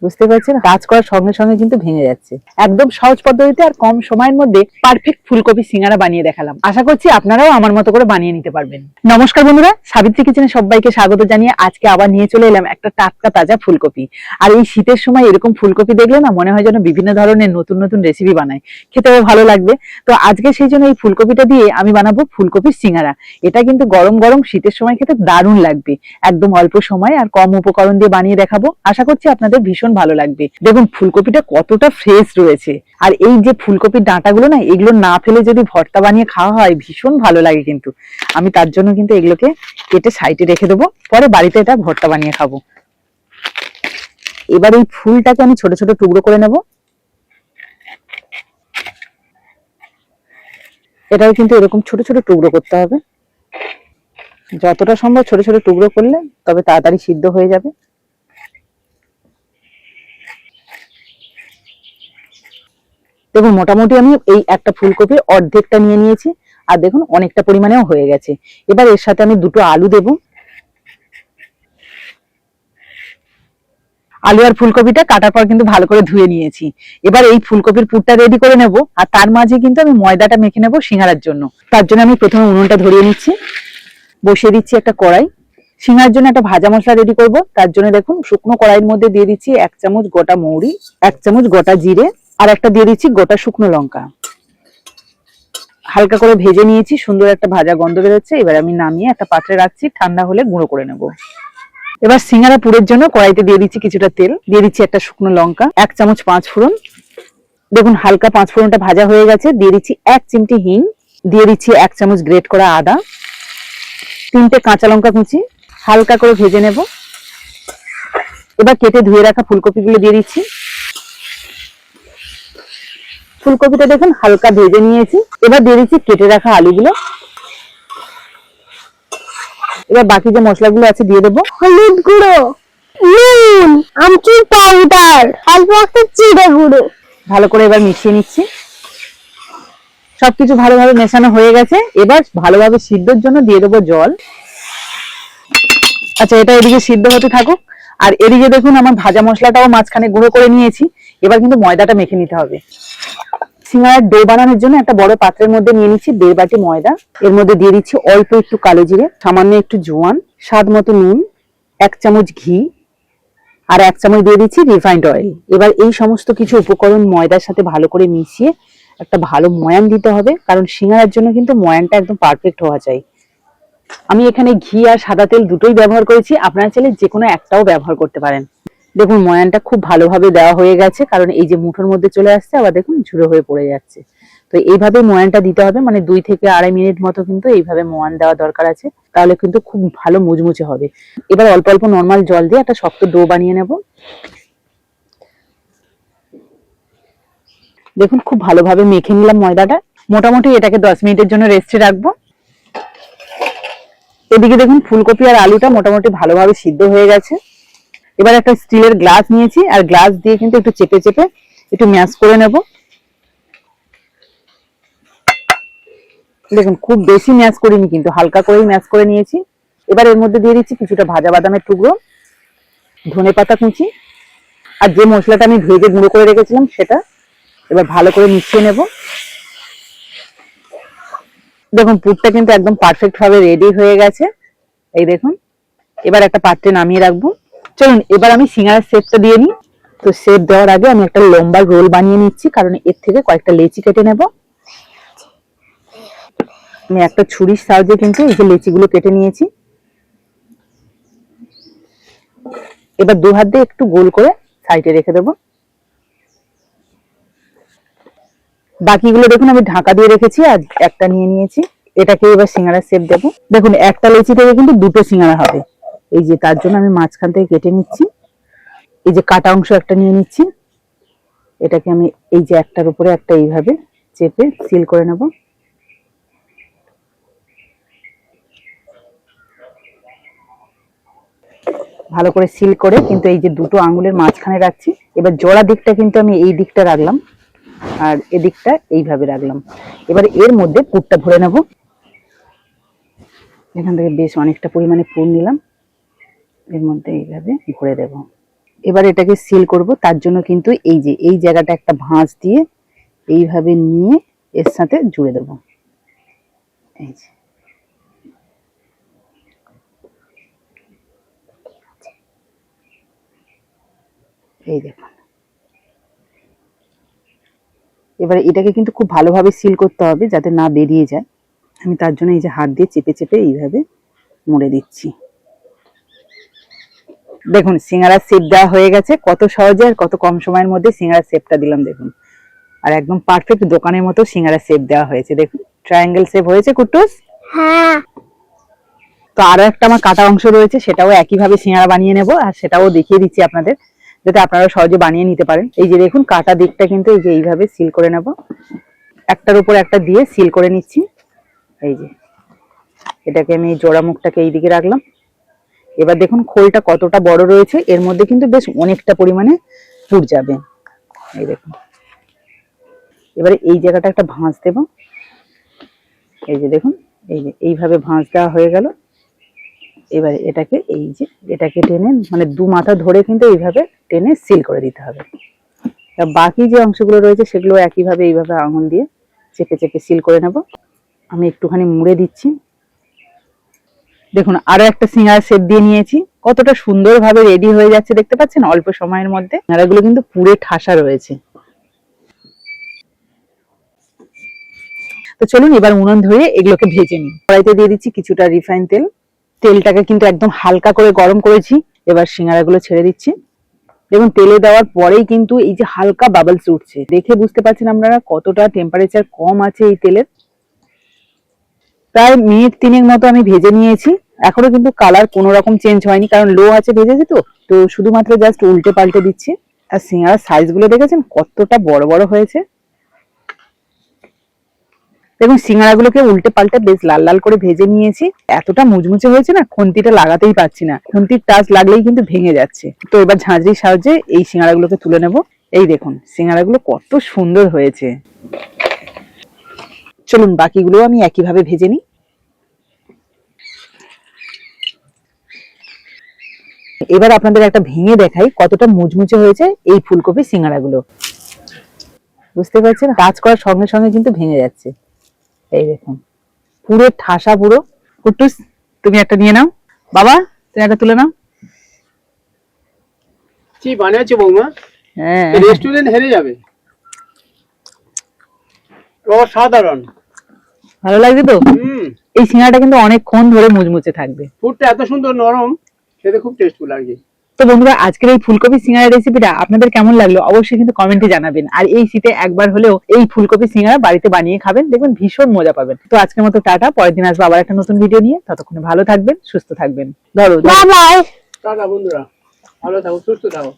বুঝতে পারছেন, কাজ করার সঙ্গে সঙ্গে কিন্তু ভেঙে যাচ্ছে। একদম সহজ পদ্ধতিতে আর কম সময়ের মধ্যে পারফেক্ট ফুলকপি সিঙ্গারা বানিয়ে দেখালাম। আশা করছি আপনারাও আমার মতো করে বানিয়ে নিতে পারবেন। নমস্কার বন্ধুরা, সাবিত্রী কিচেনে সবাইকে স্বাগত জানিয়ে আজকে আবার নিয়ে চলে এলাম একটা টাটকা তাজা ফুলকপি। আর এই শীতের সময় এরকম ফুলকপি দেখলে না মনে হয় যেন বিভিন্ন ধরনের নতুন নতুন রেসিপি বানাই, খেতেও ভালো লাগবে। তো আজকে সেই জন্য এই ফুলকপিটা দিয়ে আমি বানাবো ফুলকপির সিঙ্গারা। এটা কিন্তু গরম গরম শীতের সময় খেতে দারুণ লাগবে। একদম অল্প সময় আর কম উপকরণ দিয়ে বানিয়ে দেখাবো, আশা করছি আপনাদের ভীষণ ভালো লাগবে। দেখুন ফুলকপিটা কতটা ফ্রেশ রয়েছে। আর এই যে ফুলকপির ডাঁটাগুলো না, এগুলো না ফেলে যদি ভর্তা বানিয়ে খাওয়া হয় ভীষণ ভালো লাগে। কিন্তু আমি তার জন্য কিন্তু এগুলোকে কেটে সাইডে রেখে দেবো, পরে বাড়িতে এটা ভর্তা বানিয়ে খাবো। এবার এই ফুলটাকে আমি ছোট ছোট টুকরো করে নেব। এটাও কিন্তু এরকম ছোট ছোট টুকরো করতে হবে। যতটা সম্ভব ছোট ছোট টুকরো করলে তবে তাড়াতাড়ি সিদ্ধ হয়ে যাবে। দেখুন মোটামুটি আমি এই একটা ফুলকপির অর্ধেকটা নিয়ে নিয়েছি, আর দেখুন অনেকটা পরিমাণেও হয়ে গেছে। এবার এর সাথে আমি দুটো আলু দেব। আলু আর ফুলকপিটা কাটার পর কিন্তু ভালো করে ধুয়ে নিয়েছি। এবার এই ফুলকপির পুরটা রেডি করে নেব, আর তার মাঝে কিন্তু আমি ময়দাটা মেখে নেব সিঙ্গারার জন্য। তার জন্য আমি প্রথমে উনুনটা ধরিয়ে নিচ্ছি, বসিয়ে দিচ্ছি একটা কড়াই। সিঙ্গারার জন্য একটা ভাজা মশলা রেডি করব। তার জন্য দেখুন শুকনো কড়াইয়ের মধ্যে দিয়ে দিচ্ছি 1 চামচ গোটা মৌরি, 1 চামচ গোটা জিরে, আর একটা দিয়ে দিচ্ছি গোটা শুকনো লঙ্কা। হালকা করে ভেজে নিয়েছি, সুন্দর একটা ভাজা গন্ধ বেরোচ্ছে। এবার আমি নামিয়ে একটা পাত্রে রাখছি, ঠান্ডা হলে গুঁড়ো করে নেব। এবার সিঙ্গারা পুরের জন্য কড়াইতে দিয়ে দিচ্ছি কিছুটা তেল, দিয়ে দিচ্ছি একটা শুকনো লঙ্কা, 1 চামচ 5 ফোড়ন। দেখুন হালকা 5 ফোড়নটা ভাজা হয়ে গেছে, দিয়ে দিচ্ছি 1 চিমটি হিং, দিয়ে দিচ্ছি 1 চামচ গ্রেট করা আদা, 3টে কাঁচা লঙ্কা কুচি, হালকা করে ভেজে নেব। এবার কেটে ধুয়ে রাখা ফুলকপিগুলো দিয়ে দিচ্ছি। ফুলকপিটা দেখুন হালকা ভেজে নিয়েছি। এবার দিয়ে দিচ্ছি কেটে রাখা আলুগুলো। এবার বাকি যে মশলাগুলো আছে দিয়ে দেবো। হলুদ গুঁড়ো, নুন, আমচুর পাউডার, অল্প একটু জিরে গুঁড়ো। ভালো করে এবার মিশিয়ে নিচ্ছি। সবকিছু ভালোভাবে মেশানো হয়ে গেছে। এবার ভালোভাবে সিদ্ধর জন্য দিয়ে দেবো জল। আচ্ছা, এটা এদিকে সিদ্ধ হতে থাকুক। আর এদিকে দেখুন আমার ভাজা মশলাটাও মাঝখানে গুঁড়ো করে নিয়েছি। এবার কিন্তু ময়দাটা মেখে নিতে হবে। সিঙ্গারার ডো বানানোর জন্য একটা বড় পাত্রের মধ্যে নিয়ে নিচ্ছি 1.5 বাটি ময়দা। এর মধ্যে দিয়ে দিচ্ছি অল্প একটু কালো জিরে, সামান্য একটু জোয়ান, স্বাদ মতো নুন, 1 চামচ ঘি, আর 1 চামচ দিয়ে দিচ্ছি রিফাইন্ড অয়েল। এবার এই সমস্ত কিছু উপকরণ ময়দার সাথে ভালো করে মিশিয়ে একটা ভালো ময়ান দিতে হবে, কারণ সিঙ্গারার জন্য কিন্তু ময়ানটা একদম পারফেক্ট হওয়া চাই। আমি এখানে ঘি আর সাদা তেল দুটোই ব্যবহার করেছি, আপনারা চাইলে যে কোনো একটাও ব্যবহার করতে পারেন। দেখুন ময়ানটা খুব ভালোভাবে দেওয়া হয়ে গেছে, কারণ এই যে মুঠোর মধ্যে চলে আসছে, আবার দেখুন ঝুড়ো হয়ে পড়ে যাচ্ছে। তো এইভাবে ময়ানটা দিতে হবে, মানে 2 থেকে 2.5 মিনিট মতো কিন্তু এইভাবে ময়ান দেওয়া দরকার আছে, তাহলে কিন্তু খুব ভালো মুচমুচে হবে। এবার অল্প অল্প নর্মাল জল দিয়ে একটা শক্ত ডো বানিয়ে নেব। দেখুন খুব ভালোভাবে মেখে নিলাম ময়দাটা। মোটামুটি এটাকে 10 মিনিটের জন্য রেস্টে রাখবো। এদিকে দেখুন ফুলকপি আর আলুটা মোটামুটি ভালোভাবে সিদ্ধ হয়ে গেছে। এবার একটা স্টিলের গ্লাস নিয়েছি, আর গ্লাস দিয়ে কিন্তু একটু চেপে চেপে একটু ম্যাশ করে নেব। দেখুন খুব বেশি ম্যাশ করিনি, কিন্তু হালকা করেই ম্যাশ করে নিয়েছি। এবার এর মধ্যে দিয়ে দিচ্ছি কিছুটা ভাজা বাদামের টুকরো, ধনেপাতা কুচি, আর যে মশলাটা আমি ভেজে গুঁড়ো করে রেখেছিলাম সেটা। এবার ভালো করে মিশিয়ে নেব। দেখুন পুরটা কিন্তু একদম পারফেক্ট ভাবে রেডি হয়ে গেছে। এই দেখুন, এবার একটা পাত্রে নামিয়ে রাখবো। চলুন এবার আমি সিঙ্গারার শেপটা দিয়ে নিই। তো শেপ দেওয়ার আগে আমি একটা লম্বা রোল বানিয়ে নিচ্ছি, কারণ এর থেকে কয়েকটা লেচি কেটে নেব। আমি একটা ছুরির সাহায্যে কিন্তু এই যে লেচিগুলো কেটে নিয়েছি। এবার 2 হাত দিয়ে একটু গোল করে সাইডে রেখে দেবো। বাকিগুলো দেখুন আমি ঢাকা দিয়ে রেখেছি, আর একটা নিয়ে নিয়েছি। এটাকে এবার সিঙ্গারার শেপ দেবো। দেখুন একটা লেচি থেকে কিন্তু 2টো সিঙ্গারা হবে। এই যে তার জন্য আমি মাঝখান থেকে কেটে নিচ্ছি। এই যে কাটা অংশ একটা নিয়ে নিচ্ছি, এটাকে আমি এই যে একটার উপরে একটা এইভাবে চেপে সিল করে নেব। ভালো করে সিল করে কিন্তু এই যে 2টো আঙ্গুলের মাঝখানে রাখছি। এবার জোড়া দিকটা কিন্তু আমি এই দিকটা রাখলাম, আর এদিকটা এইভাবে রাখলাম। এবার এর মধ্যে পুরটা ভরে নেব। এখান থেকে বেশ অনেকটা পরিমাণে পুর নিলাম, এর মধ্যে এইভাবে ভরে দেব। এবার এটাকে সিল করব, তার জন্য কিন্তু এই যে এই জায়গাটা একটা ভাঁজ দিয়ে এইভাবে নিয়ে এর সাথে জুড়ে দেব। এই যে এই দেখুন, এবারে এটাকে কিন্তু খুব ভালোভাবে সিল করতে হবে যাতে না বেরিয়ে যায়। আমি তার জন্য এই যে হাত দিয়ে চেপে চেপে এইভাবে মুড়ে দিচ্ছি। দেখুন সিঙ্গারার শেপ দেওয়া হয়ে গেছে, কত সহজে আর কত কম সময়ের মধ্যে সিঙ্গারার শেপটা দিলাম দেখুন। আর একদম পারফেক্ট দোকানের মতো সিঙ্গারার শেপ দেওয়া হয়েছে, দেখুন ট্রায়াঙ্গেল শেপ হয়েছে কুট্টুস। হ্যাঁ, তো আরো একটা আমার কাটা অংশ রয়েছে, সেটাও একইভাবে সিঙ্গারা বানিয়ে নেব, আর সেটাও দেখিয়ে দিচ্ছি আপনাদের যাতে আপনারা সহজে বানিয়ে নিতে পারেন। এই যে দেখুন কাটা দিকটা কিন্তু এই যে এইভাবে সিল করে নেব, একটার উপর একটা দিয়ে সিল করে নিচ্ছি। এই যে এটাকে আমি জোড়া মুখটাকে এইদিকে রাখলাম। এবার দেখুন খোলটা কতটা বড় রয়েছে, এর মধ্যে কিন্তু বেশ অনেকটা পরিমাণে পুর যাবে। এই দেখুন, এবারে এই জায়গাটা একটা ভাঁজ দেব। এই যে দেখুন, এই যে এইভাবে ভাঁজ দেওয়া হয়ে গেল। এবারে এটাকে এই যে এটাকে টেনে মানে দু মাথা ধরে কিন্তু এইভাবে টেনে সিল করে দিতে হবে। তা বাকি যে অংশগুলো রয়েছে সেগুলো একইভাবে এইভাবে আঙুল দিয়ে চেপে চেপে সিল করে নেব। আমি একটুখানি মুড়ে দিচ্ছি। দেখুন আরো একটা সিঙ্গারা শেপ দিয়ে নিয়েছি, কতটা সুন্দরভাবে রেডি হয়ে যাচ্ছে দেখতে পাচ্ছেন অল্প সময়ের মধ্যে। সিঙ্গারাগুলো কিন্তু পুরে ঠাসা রয়েছে। তো চলুন এবার উনুন ধরে এগুলোকে ভেজে নিই। কড়াইতে দিয়ে দিচ্ছি কিছুটা রিফাইন তেল। তেলটাকে কিন্তু একদম হালকা করে গরম করেছি। এবার সিঙ্গারাগুলো ছেড়ে দিচ্ছি। দেখুন তেলে দেওয়ার পরেই কিন্তু এই যে হালকা বাবলস উঠছে, দেখে বুঝতে পারছেন আপনারা কতটা টেম্পারেচার কম আছে এই তেলের। প্রায় মিনিট 3 মতো আমি ভেজে নিয়েছি, এখনো কিন্তু কালার কোনো রকম চেঞ্জ হয়নি, কারণ লো আছে ভেজেছি তো শুধুমাত্র জাস্ট উল্টে পাল্টে দিচ্ছি। আর সিঙ্গারার সাইজ গুলো দেখেছেন কতটা বড় বড় হয়েছে। দেখুন সিঙ্গারাগুলোকে উল্টে পাল্টে বেশ লাল লাল করে ভেজে নিয়েছি, এতটা মুচমুচে হয়েছে না খুন্তিটা লাগাতেই পারছি না, খুন্তির টাচ লাগলেই কিন্তু ভেঙে যাচ্ছে। তো এবার ঝাঁঝরির সাহায্যে এই সিঙ্গারাগুলোকে তুলে নেব। এই দেখুন সিঙ্গারাগুলো কত সুন্দর হয়েছে। চলুন বাকিগুলো আমি একইভাবে ভেজে নিই। এবার আপনাদের একটা ভেঙে দেখাই কতটা মুচমুচে হয়েছে এই ফুলকপি সিঙ্গারাগুলো। বুঝতে পারছেন কাজ করার সঙ্গে সঙ্গে কিন্তু ভেঙে যাচ্ছে। এই দেখুন পুরো ঠাসা পুরো। কুট্টুস তুমি একটা নিয়ে নাও, বাবা তুমি একটা তুলে নাও। কি বানিয়েছো বৌমা? হ্যাঁ রেস্টুরেন্ট হেরে যাবে, অসাধারণ। ভালো লাগছে তো? এই সিঙ্গারাটা কিন্তু অনেকক্ষণ ধরে মুচমুচে থাকবে, ফুডটা এত সুন্দর নরম, খেতে খুব টেস্টফুল লাগছে। তো বন্ধুরা আজকের এই ফুলকপি সিঙ্গারা রেসিপিটা আপনাদের কেমন লাগলো অবশ্যই কিন্তু কমেন্টে জানাবেন। আর এই শীতে একবার হলেও এই ফুলকপি সিঙ্গারা বাড়িতে বানিয়ে খাবেন, দেখবেন ভীষণ মজা পাবেন। তো আজকের মতো টাটা, পরের দিন আসবো আবার একটা নতুন ভিডিও নিয়ে। ততক্ষণে ভালো থাকবেন, সুস্থ থাকবেন। ধরো বাই বাই। টাটা বন্ধুরা, ভালো থাকো, সুস্থ থাকো।